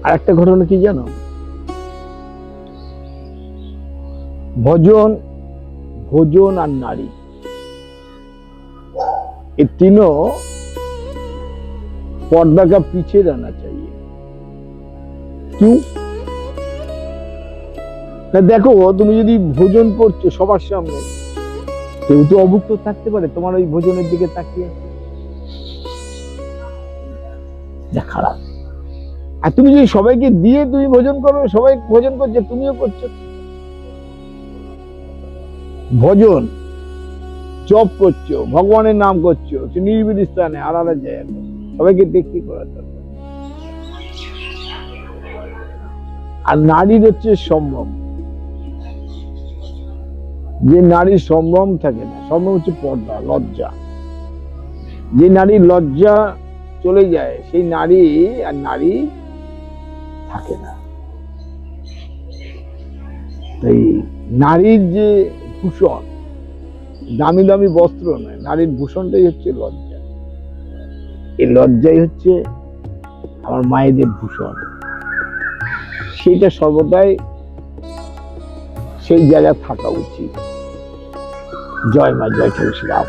আর একটা ঘটনা কি জানো, ভোজন ভোজন আর নারী এই तीनों पर्दा का पीछे रहना चाहिए। क्यों না দেখো, তুমি যদি ভোজন করছো সবার সামনে, কেউ তো অভুক্ত থাকতে পারে তোমার ওই ভোজনের দিকে তাকিয়ে, যা খারাপ। আর তুমি যদি সবাইকে দিয়ে তুমি ভোজন করো, সবাই ভোজন করছে তুমিও করছো, ভোজন জপ করছো, ভগবানের নাম করছো, নিরিবিলি স্থানে আলাদা জায়গা, সবাইকে দেখতে করার দরকার। আর নারীর হচ্ছে সম্ভ্রম, যে নারীর সম্ভ্রম থাকে না, সম্ভ্রম হচ্ছে পর্দা, লজ্জা। যে নারীর লজ্জা চলে যায় সেই নারী আর নারী থাকে না। তাই নারীর যে ভূষণ, দামি দামি বস্ত্র নয়, নারীর ভূষণটাই হচ্ছে লজ্জা। এই লজ্জাই হচ্ছে আমার মায়েদের ভূষণ। সেটা সর্বদাই সেই জায়গায় থাকা উচিত। জয় মা, জয় ঠাকুর শ্রী রাম।